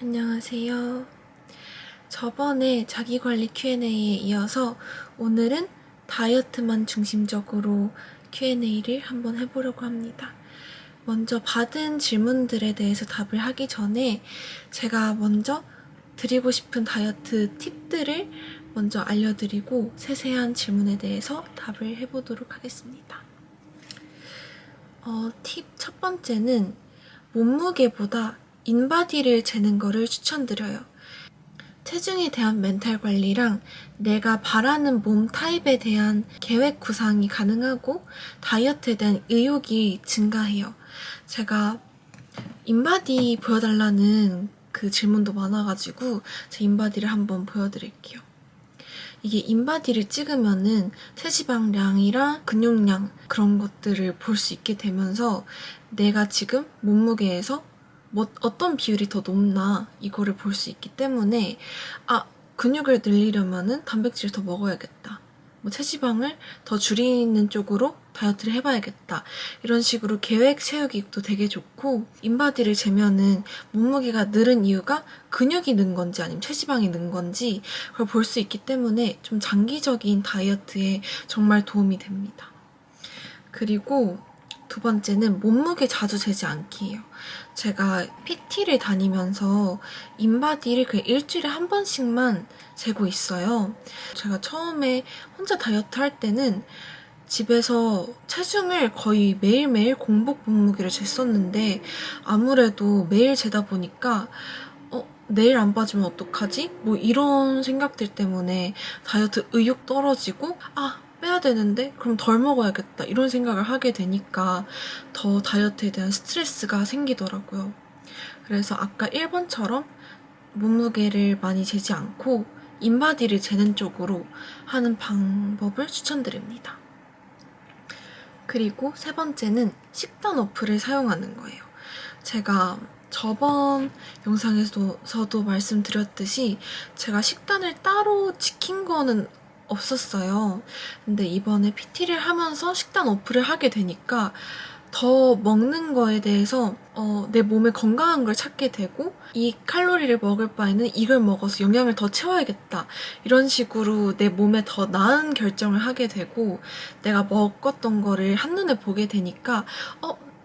안녕하세요. 저번에 자기관리 Q&A에 이어서 오늘은 다이어트만 중심적으로 Q&A를 한번 해보려고 합니다. 먼저 받은 질문들에 대해서 답을 하기 전에 제가 먼저 드리고 싶은 다이어트 팁들을 먼저 알려드리고 세세한 질문에 대해서 답을 해보도록 하겠습니다. 팁 첫 번째는 몸무게보다 인바디를 재는 거를 추천드려요. 체중에 대한 멘탈 관리랑 내가 바라는 몸 타입에 대한 계획 구상이 가능하고 다이어트에 대한 의욕이 증가해요. 제가 인바디 보여달라는 그 질문도 많아가지고 제 인바디를 한번 보여드릴게요. 이게 인바디를 찍으면은 체지방량이랑 근육량 그런 것들을 볼 수 있게 되면서 내가 지금 몸무게에서 어떤 비율이 더 높나 이거를 볼 수 있기 때문에 근육을 늘리려면은 단백질을 더 먹어야겠다. 체지방을 더 줄이는 쪽으로 다이어트를 해봐야겠다. 이런 식으로 계획 세우기도 되게 좋고, 인바디를 재면은 몸무게가 늘은 이유가 근육이 는 건지 아니면 체지방이 는 건지 그걸 볼 수 있기 때문에 좀 장기적인 다이어트에 정말 도움이 됩니다. 그리고 두 번째는 몸무게 자주 재지 않기예요. 제가 PT를 다니면서 인바디를 그냥 일주일에 한 번씩만 재고 있어요. 제가 처음에 혼자 다이어트 할 때는 집에서 체중을 거의 매일매일 공복 몸무게를 쟀었는데 아무래도 매일 재다 보니까 내일 안 빠지면 어떡하지? 이런 생각들 때문에 다이어트 의욕 떨어지고 빼야 되는데 그럼 덜 먹어야겠다 이런 생각을 하게 되니까 더 다이어트에 대한 스트레스가 생기더라고요. 그래서 아까 1번처럼 몸무게를 많이 재지 않고 인바디를 재는 쪽으로 하는 방법을 추천드립니다. 그리고 세 번째는 식단 어플을 사용하는 거예요. 제가 저번 영상에서도 말씀드렸듯이 제가 식단을 따로 지킨 거는 없었어요. 근데 이번에 PT를 하면서 식단 어플을 하게 되니까 더 먹는 거에 대해서 내 몸에 건강한 걸 찾게 되고 이 칼로리를 먹을 바에는 이걸 먹어서 영양을 더 채워야겠다 이런 식으로 내 몸에 더 나은 결정을 하게 되고 내가 먹었던 거를 한눈에 보게 되니까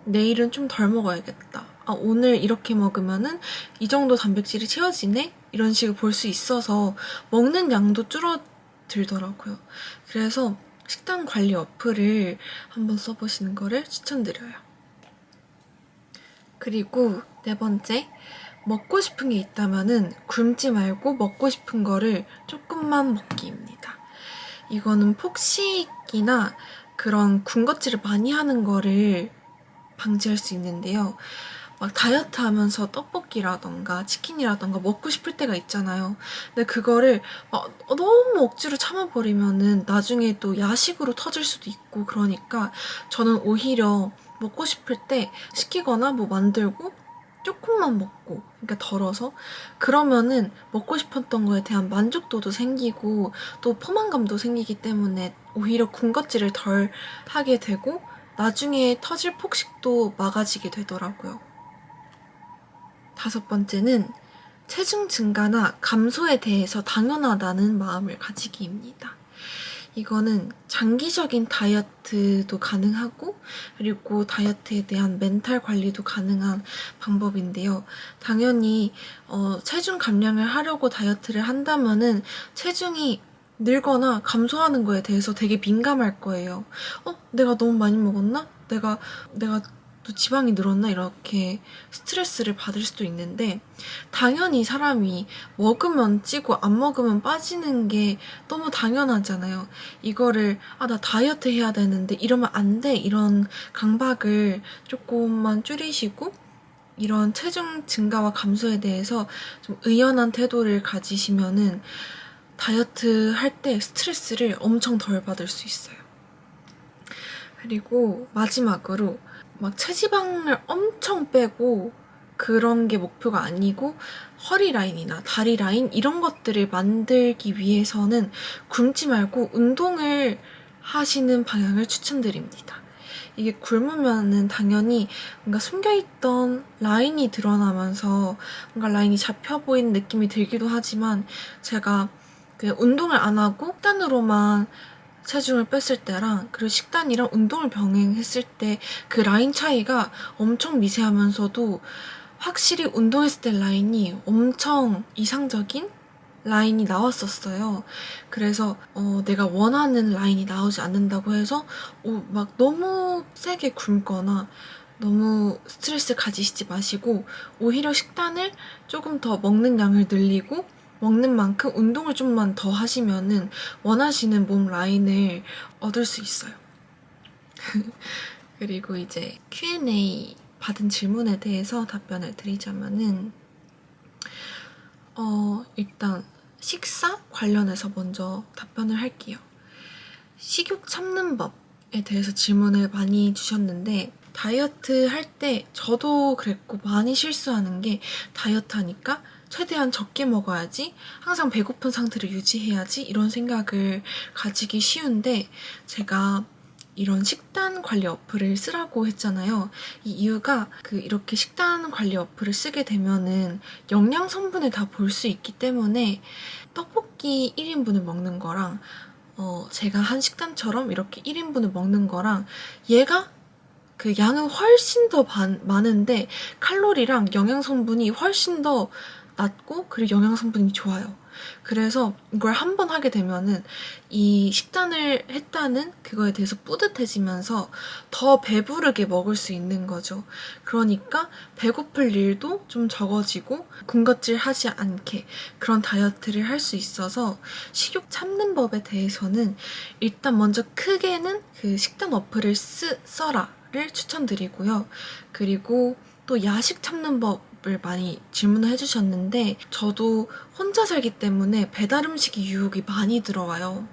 내일은 좀 덜 먹어야겠다. 오늘 이렇게 먹으면은 이 정도 단백질이 채워지네? 이런 식으로 볼 수 있어서 먹는 양도 줄어들더라고요. 그래서 식단 관리 어플을 한번 써보시는 거를 추천드려요. 그리고 네 번째, 먹고 싶은 게 있다면은 굶지 말고 먹고 싶은 거를 조금만 먹기입니다. 이거는 폭식이나 그런 군것질을 많이 하는 거를 방지할 수 있는데요. 다이어트 하면서 떡볶이라던가 치킨이라던가 먹고 싶을 때가 있잖아요. 근데 그거를 너무 억지로 참아버리면은 나중에 또 야식으로 터질 수도 있고 그러니까 저는 오히려 먹고 싶을 때 시키거나 만들고 조금만 먹고, 그러니까 덜어서 그러면은 먹고 싶었던 거에 대한 만족도도 생기고 또 포만감도 생기기 때문에 오히려 군것질을 덜 하게 되고 나중에 터질 폭식도 막아지게 되더라고요. 다섯 번째는 체중 증가나 감소에 대해서 당연하다는 마음을 가지기입니다. 이거는 장기적인 다이어트도 가능하고 그리고 다이어트에 대한 멘탈 관리도 가능한 방법인데요. 당연히 체중 감량을 하려고 다이어트를 한다면은 체중이 늘거나 감소하는 거에 대해서 되게 민감할 거예요. 내가 너무 많이 먹었나? 내가 또 지방이 늘었나? 이렇게 스트레스를 받을 수도 있는데 당연히 사람이 먹으면 찌고 안 먹으면 빠지는 게 너무 당연하잖아요. 이거를 나 다이어트 해야 되는데 이러면 안 돼 이런 강박을 조금만 줄이시고 이런 체중 증가와 감소에 대해서 좀 의연한 태도를 가지시면은 다이어트 할 때 스트레스를 엄청 덜 받을 수 있어요. 그리고 마지막으로 체지방을 엄청 빼고 그런 게 목표가 아니고 허리 라인이나 다리 라인 이런 것들을 만들기 위해서는 굶지 말고 운동을 하시는 방향을 추천드립니다. 이게 굶으면은 당연히 뭔가 숨겨있던 라인이 드러나면서 뭔가 라인이 잡혀 보이는 느낌이 들기도 하지만 제가 그 운동을 안 하고 식단으로만 체중을 뺐을 때랑 그리고 식단이랑 운동을 병행했을 때 그 라인 차이가 엄청 미세하면서도 확실히 운동했을 때 라인이 엄청 이상적인 라인이 나왔었어요. 그래서 내가 원하는 라인이 나오지 않는다고 해서 막 너무 세게 굶거나 너무 스트레스 가지시지 마시고 오히려 식단을 조금 더 먹는 양을 늘리고 먹는 만큼 운동을 좀만 더 하시면은 원하시는 몸 라인을 얻을 수 있어요. 그리고 이제 Q&A 받은 질문에 대해서 답변을 드리자면은 일단 식사 관련해서 먼저 답변을 할게요. 식욕 참는 법에 대해서 질문을 많이 주셨는데 다이어트 할 때 저도 그랬고 많이 실수하는 게 다이어트 하니까 최대한 적게 먹어야지, 항상 배고픈 상태를 유지해야지 이런 생각을 가지기 쉬운데 제가 이런 식단 관리 어플을 쓰라고 했잖아요. 이 이유가 이렇게 식단 관리 어플을 쓰게 되면은 영양 성분을 다 볼 수 있기 때문에 떡볶이 1인분을 먹는 거랑 제가 한 식단처럼 이렇게 1인분을 먹는 거랑 얘가 그 양은 훨씬 더 많은데 칼로리랑 영양 성분이 훨씬 더 낮고 그리고 영양 성분이 좋아요. 그래서 이걸 한 번 하게 되면은 이 식단을 했다는 그거에 대해서 뿌듯해지면서 더 배부르게 먹을 수 있는 거죠. 그러니까 배고플 일도 좀 적어지고 군것질 하지 않게 그런 다이어트를 할 수 있어서 식욕 참는 법에 대해서는 일단 먼저 크게는 그 식단 어플을 써라를 추천드리고요. 그리고 또 야식 참는 법을 많이 질문을 해주셨는데 저도 혼자 살기 때문에 배달 음식이 유혹이 많이 들어와요.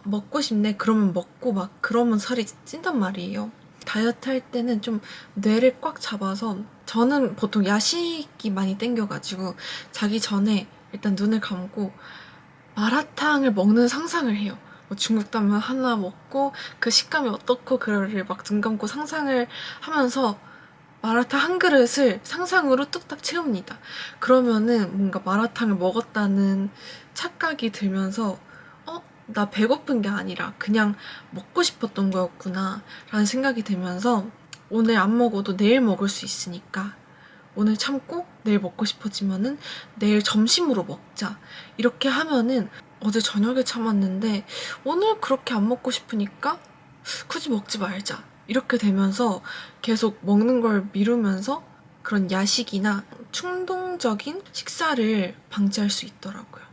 먹고 싶네 그러면 먹고 막 그러면 살이 찐단 말이에요. 다이어트 할 때는 좀 뇌를 꽉 잡아서 저는 보통 야식이 많이 땡겨가지고 자기 전에 일단 눈을 감고 마라탕을 먹는 상상을 해요. 중국 라면 하나 먹고 그 식감이 어떻고 그거를 막 눈 감고 상상을 하면서 마라탕 한 그릇을 상상으로 뚝딱 채웁니다. 그러면은 뭔가 마라탕을 먹었다는 착각이 들면서 나 배고픈 게 아니라 그냥 먹고 싶었던 거였구나 라는 생각이 들면서 오늘 안 먹어도 내일 먹을 수 있으니까 오늘 참고 내일 먹고 싶어지면은 내일 점심으로 먹자 이렇게 하면은 어제 저녁에 참았는데 오늘 그렇게 안 먹고 싶으니까 굳이 먹지 말자 이렇게 되면서 계속 먹는 걸 미루면서 그런 야식이나 충동적인 식사를 방지할 수 있더라고요.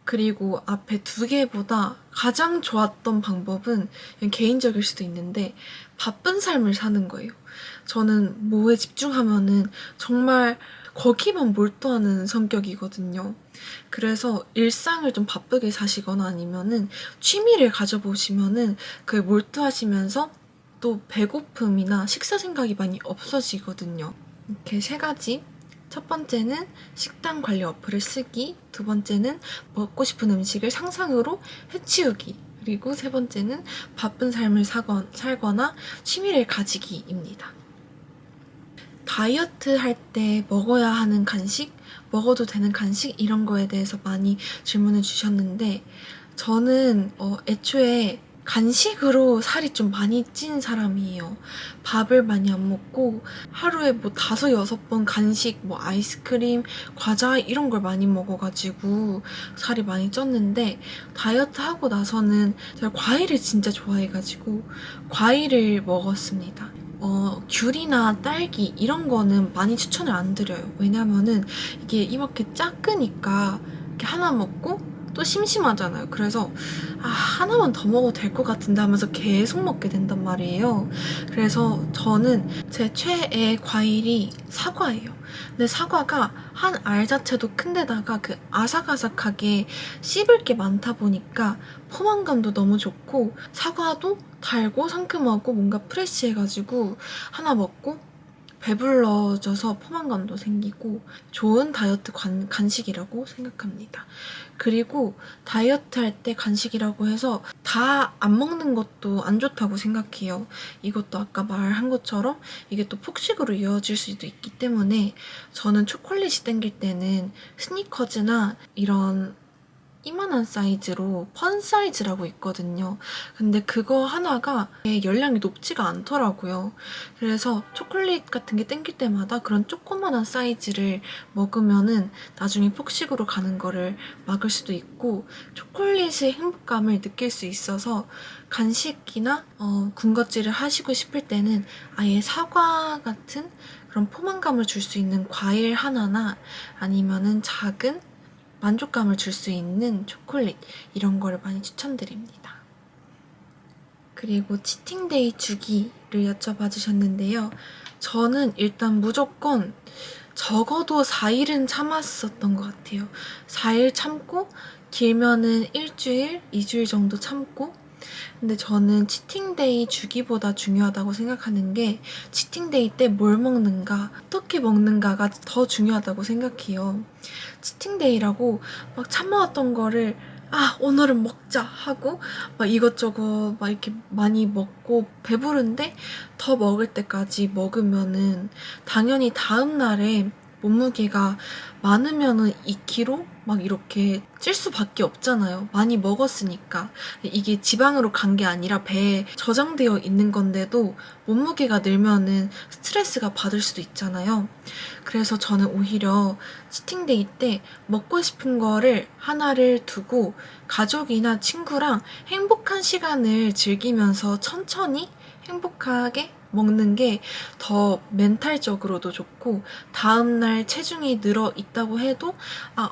그리고 앞에 두 개보다 가장 좋았던 방법은 그냥 개인적일 수도 있는데 바쁜 삶을 사는 거예요. 저는 뭐에 집중하면은 정말 거기만 몰두하는 성격이거든요. 그래서 일상을 좀 바쁘게 사시거나 아니면은 취미를 가져보시면은 그에 몰두하시면서 또 배고픔이나 식사 생각이 많이 없어지거든요. 이렇게 세 가지. 첫 번째는 식단 관리 어플을 쓰기, 두 번째는 먹고 싶은 음식을 상상으로 해치우기, 그리고 세 번째는 바쁜 삶을 살거나 취미를 가지기입니다. 다이어트 할 때 먹어야 하는 간식, 먹어도 되는 간식 이런 거에 대해서 많이 질문을 주셨는데 저는 애초에 간식으로 살이 좀 많이 찐 사람이에요. 밥을 많이 안 먹고 하루에 5-6번 간식, 아이스크림, 과자 이런 걸 많이 먹어가지고 살이 많이 쪘는데 다이어트 하고 나서는 제가 과일을 진짜 좋아해가지고 과일을 먹었습니다. 귤이나 딸기 이런 거는 많이 추천을 안 드려요. 왜냐면은 이게 이렇게 작으니까 이렇게 하나 먹고 또 심심하잖아요. 그래서 하나만 더 먹어도 될 것 같은데 하면서 계속 먹게 된단 말이에요. 그래서 저는 제 최애 과일이 사과예요. 근데 사과가 한 알 자체도 큰데다가 그 아삭아삭하게 씹을 게 많다 보니까 포만감도 너무 좋고 사과도 달고 상큼하고 뭔가 프레쉬해가지고 하나 먹고 배불러져서 포만감도 생기고 좋은 다이어트 간식이라고 생각합니다. 그리고 다이어트 할 때 간식이라고 해서 다 안 먹는 것도 안 좋다고 생각해요. 이것도 아까 말한 것처럼 이게 또 폭식으로 이어질 수도 있기 때문에 저는 초콜릿이 땡길 때는 스니커즈나 이런 이만한 사이즈로 펀 사이즈라고 있거든요. 근데 그거 하나가 열량이 높지가 않더라고요. 그래서 초콜릿 같은 게 땡길 때마다 그런 조그만한 사이즈를 먹으면은 나중에 폭식으로 가는 거를 막을 수도 있고 초콜릿의 행복감을 느낄 수 있어서 간식이나 군것질을 하시고 싶을 때는 아예 사과 같은 그런 포만감을 줄 수 있는 과일 하나나 아니면은 작은 만족감을 줄 수 있는 초콜릿 이런 거를 많이 추천드립니다. 그리고 치팅데이 주기를 여쭤봐 주셨는데요. 저는 일단 무조건 적어도 4일은 참았었던 것 같아요. 4일 참고 길면은 일주일, 2주일 정도 참고 근데 저는 치팅데이 주기보다 중요하다고 생각하는 게 치팅데이 때 뭘 먹는가, 어떻게 먹는가가 더 중요하다고 생각해요. 치팅데이라고 막 참아왔던 거를 오늘은 먹자 하고 막 이것저것 막 이렇게 많이 먹고 배부른데 더 먹을 때까지 먹으면은 당연히 다음 날에 몸무게가 많으면은 2kg 막 이렇게 찔 수밖에 없잖아요. 많이 먹었으니까. 이게 지방으로 간 게 아니라 배에 저장되어 있는 건데도 몸무게가 늘면은 스트레스가 받을 수도 있잖아요. 그래서 저는 오히려 치팅데이 때 먹고 싶은 거를 하나를 두고 가족이나 친구랑 행복한 시간을 즐기면서 천천히 행복하게 먹는 게 더 멘탈적으로도 좋고 다음날 체중이 늘어 있다고 해도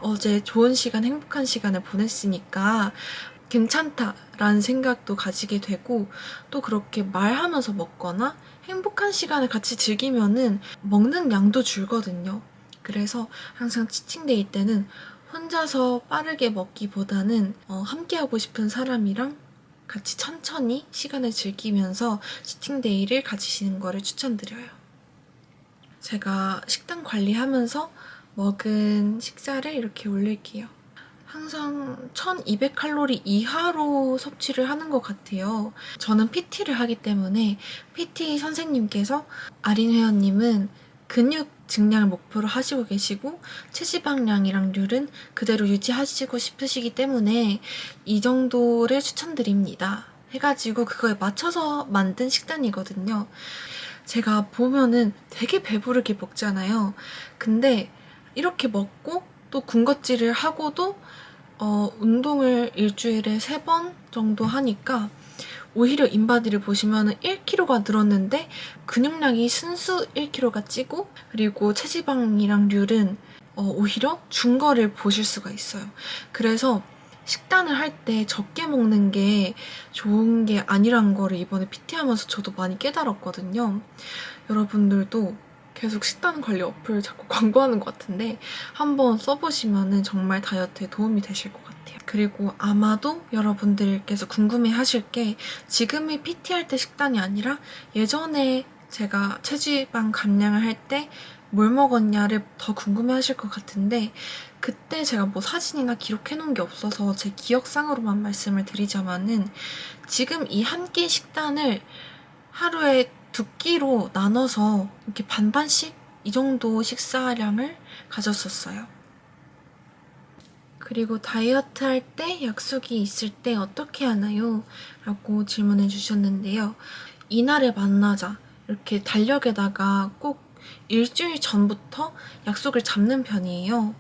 어제 좋은 시간, 행복한 시간을 보냈으니까 괜찮다라는 생각도 가지게 되고 또 그렇게 말하면서 먹거나 행복한 시간을 같이 즐기면은 먹는 양도 줄거든요. 그래서 항상 치팅데이 때는 혼자서 빠르게 먹기보다는 함께하고 싶은 사람이랑 같이 천천히 시간을 즐기면서 치팅데이를 가지시는 거를 추천드려요. 제가 식단 관리하면서 먹은 식사를 이렇게 올릴게요. 항상 1200칼로리 이하로 섭취를 하는 것 같아요. 저는 PT를 하기 때문에 PT 선생님께서 아린 회원님은 근육 증량을 목표로 하시고 계시고 체지방량이랑 률은 그대로 유지하시고 싶으시기 때문에 이 정도를 추천드립니다. 해가지고 그거에 맞춰서 만든 식단이거든요. 제가 보면은 되게 배부르게 먹잖아요. 근데 이렇게 먹고 또 군것질을 하고도 운동을 일주일에 3번 정도 하니까 오히려 인바디를 보시면 1kg가 늘었는데 근육량이 순수 1kg가 찌고 그리고 체지방이랑 률은 오히려 준 거를 보실 수가 있어요. 그래서 식단을 할 때 적게 먹는 게 좋은 게 아니란 거를 이번에 PT하면서 저도 많이 깨달았거든요. 여러분들도 계속 식단 관리 어플 자꾸 광고하는 것 같은데 한번 써보시면 정말 다이어트에 도움이 되실 것 같아요. 그리고 아마도 여러분들께서 궁금해하실 게 지금의 PT 할 때 식단이 아니라 예전에 제가 체지방 감량을 할 때 뭘 먹었냐를 더 궁금해하실 것 같은데 그때 제가 뭐 사진이나 기록해놓은 게 없어서 제 기억상으로만 말씀을 드리자면은 지금 이 한 끼 식단을 하루에 2끼로 나눠서 이렇게 반반씩 이 정도 식사량을 가졌었어요. 그리고 다이어트 할 때 약속이 있을 때 어떻게 하나요? 라고 질문해 주셨는데요. 이날에 만나자 이렇게 달력에다가 꼭 일주일 전부터 약속을 잡는 편이에요.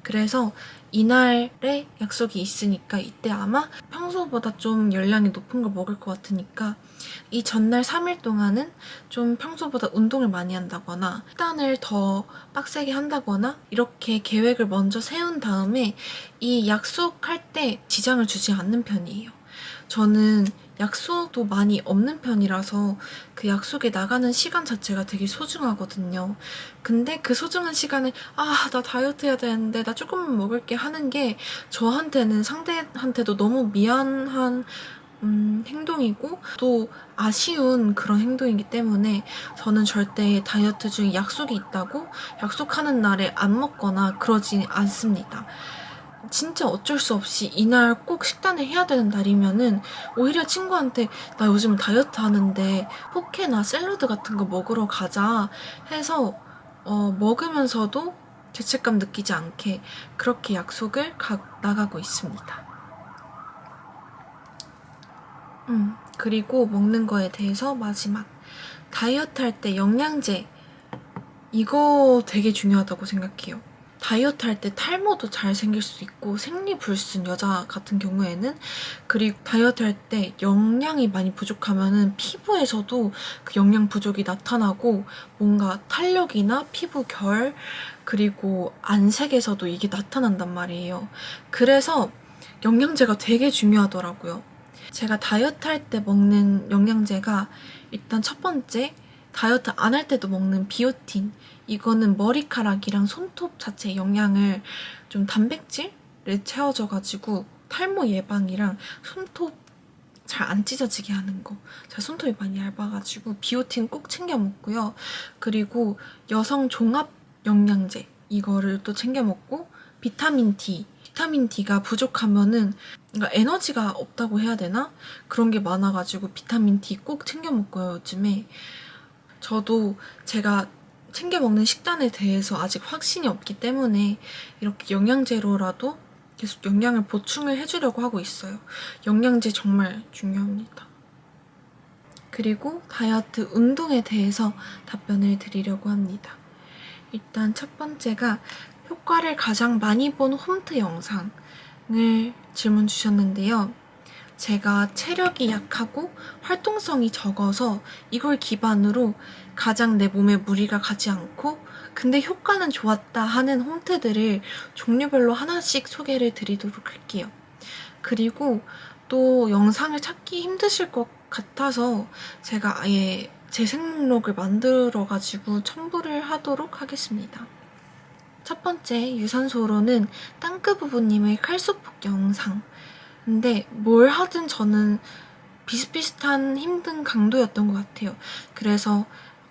그래서 이날에 약속이 있으니까 이때 아마 평소보다 좀 열량이 높은 걸 먹을 것 같으니까 이 전날 3일 동안은 좀 평소보다 운동을 많이 한다거나 식단을 더 빡세게 한다거나 이렇게 계획을 먼저 세운 다음에 이 약속할 때 지장을 주지 않는 편이에요. 저는 약속도 많이 없는 편이라서 그 약속에 나가는 시간 자체가 되게 소중하거든요. 근데 그 소중한 시간에 나 다이어트 해야 되는데 나 조금만 먹을게 하는 게 저한테는 상대한테도 너무 미안한 행동이고 또 아쉬운 그런 행동이기 때문에 저는 절대 다이어트 중에 약속이 있다고 약속하는 날에 안 먹거나 그러지 않습니다. 진짜 어쩔 수 없이 이날 꼭 식단을 해야 되는 날이면은 오히려 친구한테 나 요즘 다이어트 하는데 포케나 샐러드 같은 거 먹으러 가자 해서 먹으면서도 죄책감 느끼지 않게 그렇게 약속을 나가고 있습니다. 그리고 먹는 거에 대해서 마지막. 다이어트 할 때 영양제. 이거 되게 중요하다고 생각해요. 다이어트 할 때 탈모도 잘 생길 수 있고 생리불순 여자 같은 경우에는 그리고 다이어트 할 때 영양이 많이 부족하면은 피부에서도 그 영양 부족이 나타나고 뭔가 탄력이나 피부 결 그리고 안색에서도 이게 나타난단 말이에요. 그래서 영양제가 되게 중요하더라고요. 제가 다이어트 할 때 먹는 영양제가 일단 첫 번째 다이어트 안 할 때도 먹는 비오틴. 이거는 머리카락이랑 손톱 자체 영양을 좀 단백질을 채워줘가지고 탈모 예방이랑 손톱 잘 안 찢어지게 하는 거. 제가 손톱이 많이 얇아가지고 비오틴 꼭 챙겨 먹고요. 그리고 여성 종합 영양제 이거를 또 챙겨 먹고 비타민 D. 비타민 D가 부족하면은 그러니까 에너지가 없다고 해야 되나? 그런 게 많아가지고 비타민 D 꼭 챙겨 먹고요, 요즘에. 저도 제가 챙겨 먹는 식단에 대해서 아직 확신이 없기 때문에 이렇게 영양제로라도 계속 영양을 보충을 해주려고 하고 있어요. 영양제 정말 중요합니다. 그리고 다이어트 운동에 대해서 답변을 드리려고 합니다. 일단 첫 번째가 효과를 가장 많이 본 홈트 영상을 질문 주셨는데요. 제가 체력이 약하고 활동성이 적어서 이걸 기반으로 가장 내 몸에 무리가 가지 않고 근데 효과는 좋았다 하는 홈트들을 종류별로 하나씩 소개를 드리도록 할게요. 그리고 또 영상을 찾기 힘드실 것 같아서 제가 아예 재생 목록을 만들어가지고 첨부를 하도록 하겠습니다. 첫 번째 유산소로는 땅끄부부님의 칼소폭 영상. 근데 뭘 하든 저는 비슷비슷한 힘든 강도였던 것 같아요. 그래서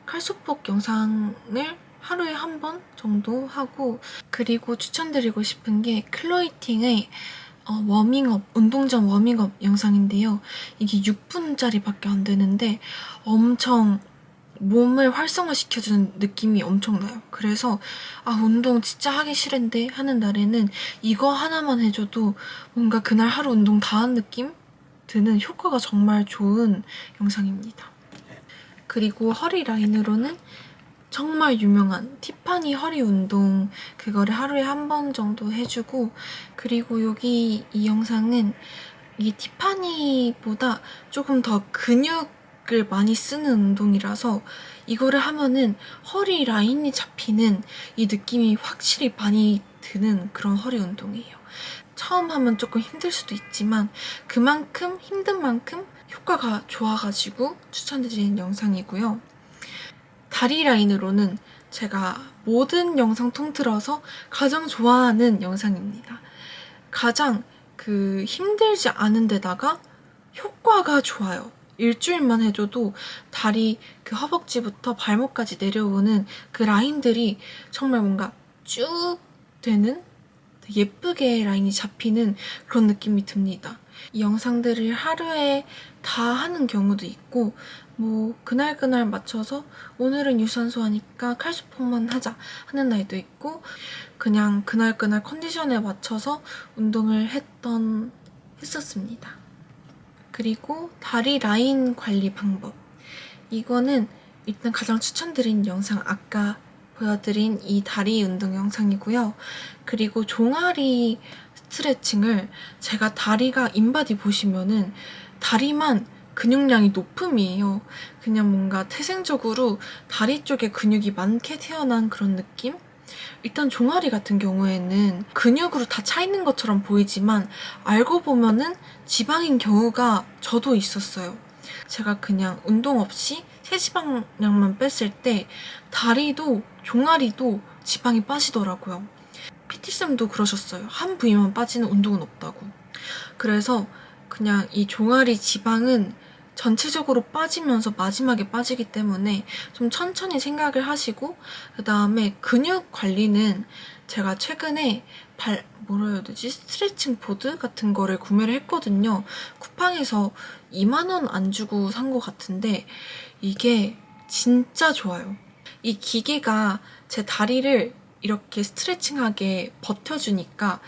칼소폭 영상을 하루에 한 번 정도 하고 그리고 추천드리고 싶은 게 클로이팅의 워밍업, 운동 전 워밍업 영상인데요. 이게 6분짜리밖에 안 되는데 엄청 몸을 활성화시켜주는 느낌이 엄청나요. 그래서 운동 진짜 하기 싫은데 하는 날에는 이거 하나만 해줘도 뭔가 그날 하루 운동 다 한 느낌 드는 효과가 정말 좋은 영상입니다. 그리고 허리 라인으로는 정말 유명한 티파니 허리 운동 그거를 하루에 한 번 정도 해주고 그리고 여기 이 영상은 이 티파니보다 조금 더 근육을 많이 쓰는 운동이라서 이거를 하면은 허리 라인이 잡히는 이 느낌이 확실히 많이 드는 그런 허리 운동이에요. 처음 하면 조금 힘들 수도 있지만 그만큼 힘든 만큼 효과가 좋아가지고 추천드리는 영상이고요. 다리 라인으로는 제가 모든 영상 통틀어서 가장 좋아하는 영상입니다. 가장 힘들지 않은 데다가 효과가 좋아요. 일주일만 해줘도 다리 허벅지부터 발목까지 내려오는 그 라인들이 정말 뭔가 쭉 되는 예쁘게 라인이 잡히는 그런 느낌이 듭니다. 이 영상들을 하루에 다 하는 경우도 있고 그날그날 맞춰서 오늘은 유산소 하니까 칼수폭만 하자 하는 날도 있고 그냥 그날 컨디션에 맞춰서 운동을 했었습니다. 그리고 다리 라인 관리 방법. 이거는 일단 가장 추천드린 영상 아까 보여드린 이 다리 운동 영상이고요. 그리고 종아리 스트레칭을 제가 다리가 인바디 보시면은 다리만 근육량이 높음이에요. 그냥 뭔가 태생적으로 다리 쪽에 근육이 많게 태어난 그런 느낌? 일단 종아리 같은 경우에는 근육으로 다 차있는 것처럼 보이지만 알고 보면은 지방인 경우가 저도 있었어요. 제가 그냥 운동 없이 체지방량만 뺐을 때 다리도 종아리도 지방이 빠지더라고요. PT쌤도 그러셨어요. 한 부위만 빠지는 운동은 없다고. 그래서 그냥 이 종아리 지방은 전체적으로 빠지면서 마지막에 빠지기 때문에 좀 천천히 생각을 하시고, 그 다음에 근육 관리는 제가 최근에 뭐라 해야 되지? 스트레칭 보드 같은 거를 구매를 했거든요. 쿠팡에서 2만 원 안 주고 산 것 같은데 이게 진짜 좋아요. 이 기계가 제 다리를 이렇게 스트레칭하게 버텨주니까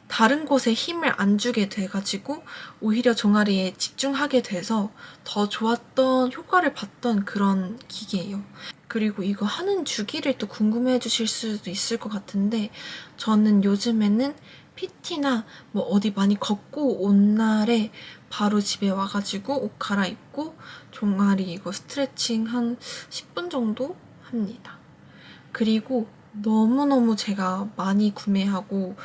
다른 곳에 힘을 안 주게 돼가지고 오히려 종아리에 집중하게 돼서 더 좋았던 효과를 봤던 그런 기계예요. 그리고 이거 하는 주기를 또 궁금해 해주실 수도 있을 것 같은데, 저는 요즘에는 PT나 뭐 어디 많이 걷고 온 날에 바로 집에 와가지고 옷 갈아입고 종아리 이거 스트레칭 한 10분 정도 합니다. 그리고 너무너무 제가 많이 구매하고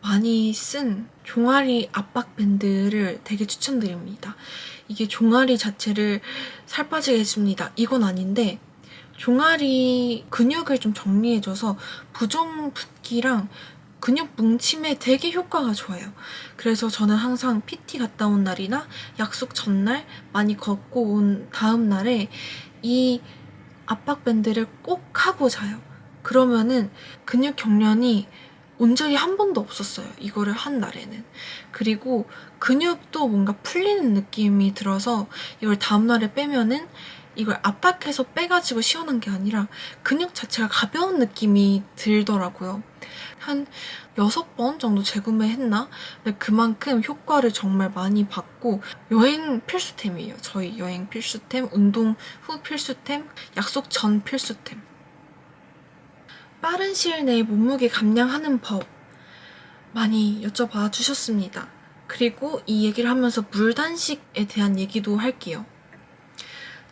많이 쓴 종아리 압박 밴드를 되게 추천드립니다. 이게 종아리 자체를 살 빠지게 해줍니다. 이건 아닌데 종아리 근육을 좀 정리해줘서 부종 붓기랑 근육 뭉침에 되게 효과가 좋아요. 그래서 저는 항상 PT 갔다 온 날이나 약속 전날 많이 걷고 온 다음 날에 이 압박밴드를 꼭 하고 자요. 그러면은 근육 경련이 온 적이 한 번도 없었어요. 이거를 한 날에는. 그리고 근육도 뭔가 풀리는 느낌이 들어서 이걸 다음날에 빼면은 이걸 압박해서 빼가지고 시원한 게 아니라 근육 자체가 가벼운 느낌이 들더라고요. 한 6번 정도 재구매했나? 근데 그만큼 효과를 정말 많이 받고 여행 필수템이에요. 저희 여행 필수템, 운동 후 필수템, 약속 전 필수템. 빠른 시일 내에 몸무게 감량하는 법 많이 여쭤봐 주셨습니다. 그리고 이 얘기를 하면서 물단식에 대한 얘기도 할게요.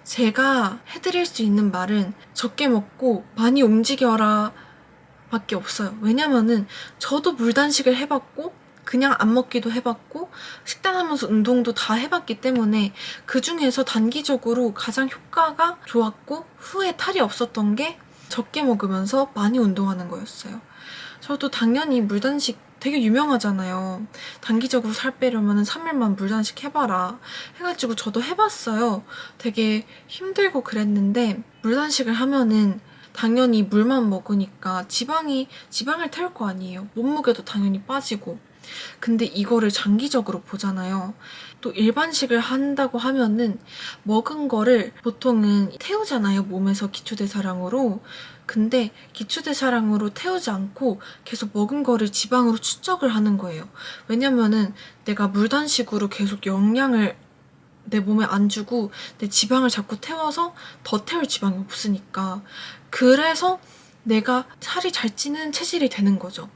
제가 해드릴 수 있는 말은 적게 먹고 많이 움직여라 밖에 없어요. 왜냐면은 저도 물단식을 해봤고 그냥 안 먹기도 해봤고 식단하면서 운동도 다 해봤기 때문에 그 중에서 단기적으로 가장 효과가 좋았고 후에 탈이 없었던 게 적게 먹으면서 많이 운동하는 거였어요. 저도 당연히 물단식 되게 유명하잖아요. 단기적으로 살 빼려면 3일만 물단식 해봐라 해가지고 저도 해봤어요. 되게 힘들고 그랬는데 물단식을 하면은 당연히 물만 먹으니까 지방을 태울 거 아니에요. 몸무게도 당연히 빠지고. 근데 이거를 장기적으로 보잖아요. 또 일반식을 한다고 하면은 먹은 거를 보통은 태우잖아요. 몸에서 기초대사량으로. 근데 기초대사량으로 태우지 않고 계속 먹은 거를 지방으로 축적을 하는 거예요. 왜냐면은 내가 물단식으로 계속 영양을 내 몸에 안 주고 내 지방을 자꾸 태워서 더 태울 지방이 없으니까. 그래서 내가 살이 잘 찌는 체질이 되는 거죠.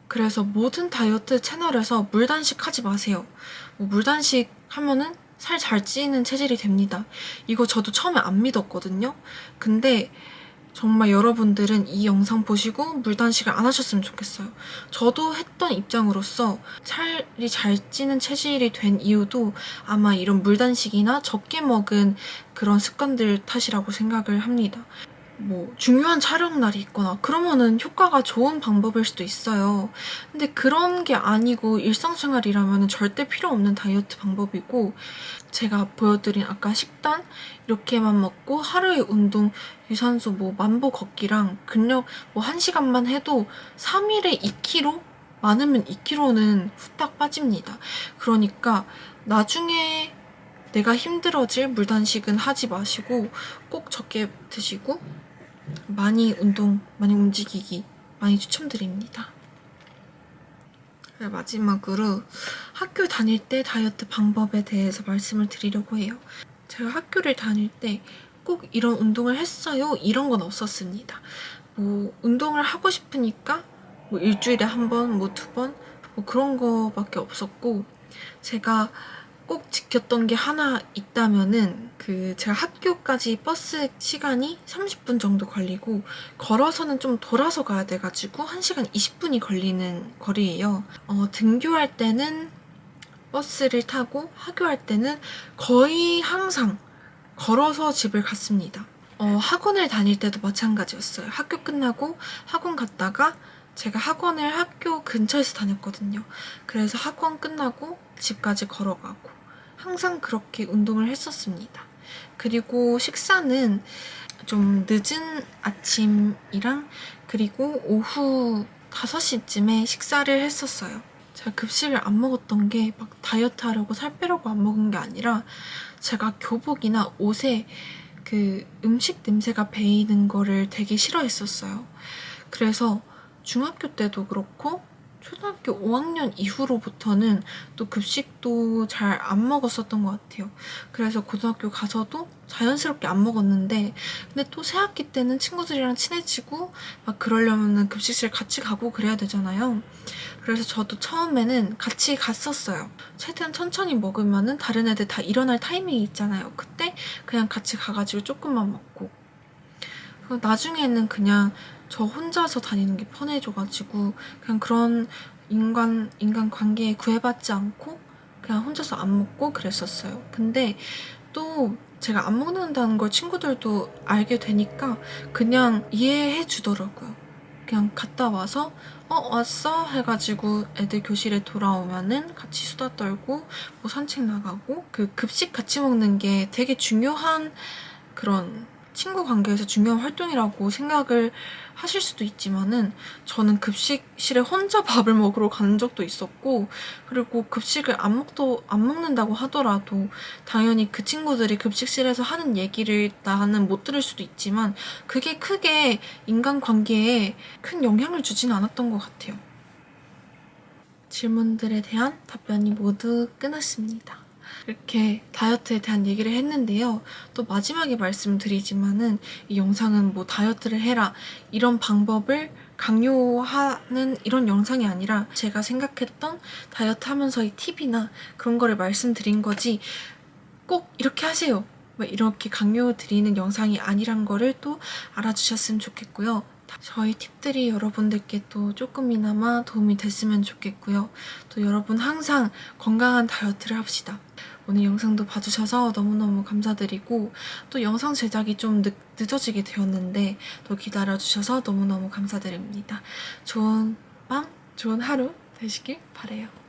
그래서 모든 다이어트 채널에서 물단식 하지 마세요. 뭐 물단식 하면은 살 잘 찌는 체질이 됩니다. 이거 저도 처음에 안 믿었거든요. 근데 정말 여러분들은 이 영상 보시고 물단식을 안 하셨으면 좋겠어요. 저도 했던 입장으로서 살이 잘 찌는 체질이 된 이유도 아마 이런 물단식이나 적게 먹은 그런 습관들 탓이라고 생각을 합니다. 뭐 중요한 촬영날이 있거나 그러면은 효과가 좋은 방법일 수도 있어요. 근데 그런 게 아니고 일상생활이라면 절대 필요 없는 다이어트 방법이고, 제가 보여드린 아까 식단 이렇게만 먹고 하루의 운동 유산소 뭐 만보 걷기랑 근력 뭐 1시간만 해도 3일에 2kg? 많으면 2kg는 후딱 빠집니다. 그러니까 나중에 내가 힘들어질 물단식은 하지 마시고 꼭 적게 드시고 많이 운동, 많이 움직이기 많이 추천드립니다. 마지막으로 학교 다닐 때 다이어트 방법에 대해서 말씀을 드리려고 해요. 제가 학교를 다닐 때 꼭 이런 운동을 했어요 이런 건 없었습니다. 뭐 운동을 하고 싶으니까 뭐 일주일에 한 번, 뭐 2번 뭐 그런 거밖에 없었고, 제가 꼭 지켰던 게 하나 있다면은 제가 학교까지 버스 시간이 30분 정도 걸리고 걸어서는 좀 돌아서 가야 돼가지고 1시간 20분이 걸리는 거리예요. 등교할 때는 버스를 타고 학교할 때는 거의 항상 걸어서 집을 갔습니다. 학원을 다닐 때도 마찬가지였어요. 학교 끝나고 학원 갔다가 제가 학원을 학교 근처에서 다녔거든요. 그래서 학원 끝나고 집까지 걸어가고 항상 그렇게 운동을 했었습니다. 그리고 식사는 좀 늦은 아침이랑 그리고 오후 5시쯤에 식사를 했었어요. 제가 급식을 안 먹었던 게 막 다이어트 하려고 살 빼려고 안 먹은 게 아니라 제가 교복이나 옷에 그 음식 냄새가 배이는 거를 되게 싫어했었어요. 그래서 중학교 때도 그렇고 초등학교 5학년 이후로부터는 또 급식도 잘 안 먹었었던 것 같아요. 그래서 고등학교 가서도 자연스럽게 안 먹었는데 근데 또 새학기 때는 친구들이랑 친해지고 막 그러려면은 급식실 같이 가고 그래야 되잖아요. 그래서 저도 처음에는 같이 갔었어요. 최대한 천천히 먹으면은 다른 애들 다 일어날 타이밍이 있잖아요. 그때 그냥 같이 가가지고 조금만 먹고 나중에는 그냥 저 혼자서 다니는 게 편해져가지고 그냥 그런 인간 관계에 구애받지 않고 그냥 혼자서 안 먹고 그랬었어요. 근데 또 제가 안 먹는다는 걸 친구들도 알게 되니까 그냥 이해해 주더라고요. 그냥 갔다 와서 왔어? 해가지고 애들 교실에 돌아오면은 같이 수다 떨고 뭐 산책 나가고 그 급식 같이 먹는 게 되게 중요한 그런 친구 관계에서 중요한 활동이라고 생각을 하실 수도 있지만은 저는 급식실에 혼자 밥을 먹으러 간 적도 있었고 그리고 급식을 안 먹는다고 하더라도 당연히 그 친구들이 급식실에서 하는 얘기를 나는 못 들을 수도 있지만 그게 크게 인간관계에 큰 영향을 주진 않았던 것 같아요. 질문들에 대한 답변이 모두 끝났습니다. 이렇게 다이어트에 대한 얘기를 했는데요. 또 마지막에 말씀드리지만은 이 영상은 뭐 다이어트를 해라 이런 방법을 강요하는 이런 영상이 아니라 제가 생각했던 다이어트 하면서의 팁이나 그런 거를 말씀드린 거지 꼭 이렇게 하세요 막 이렇게 강요드리는 영상이 아니란 거를 또 알아주셨으면 좋겠고요. 저희 팁들이 여러분들께 또 조금이나마 도움이 됐으면 좋겠고요. 또 여러분 항상 건강한 다이어트를 합시다. 오늘 영상도 봐주셔서 너무너무 감사드리고 또 영상 제작이 좀 늦어지게 되었는데 또 기다려주셔서 너무너무 감사드립니다. 좋은 밤, 좋은 하루 되시길 바래요.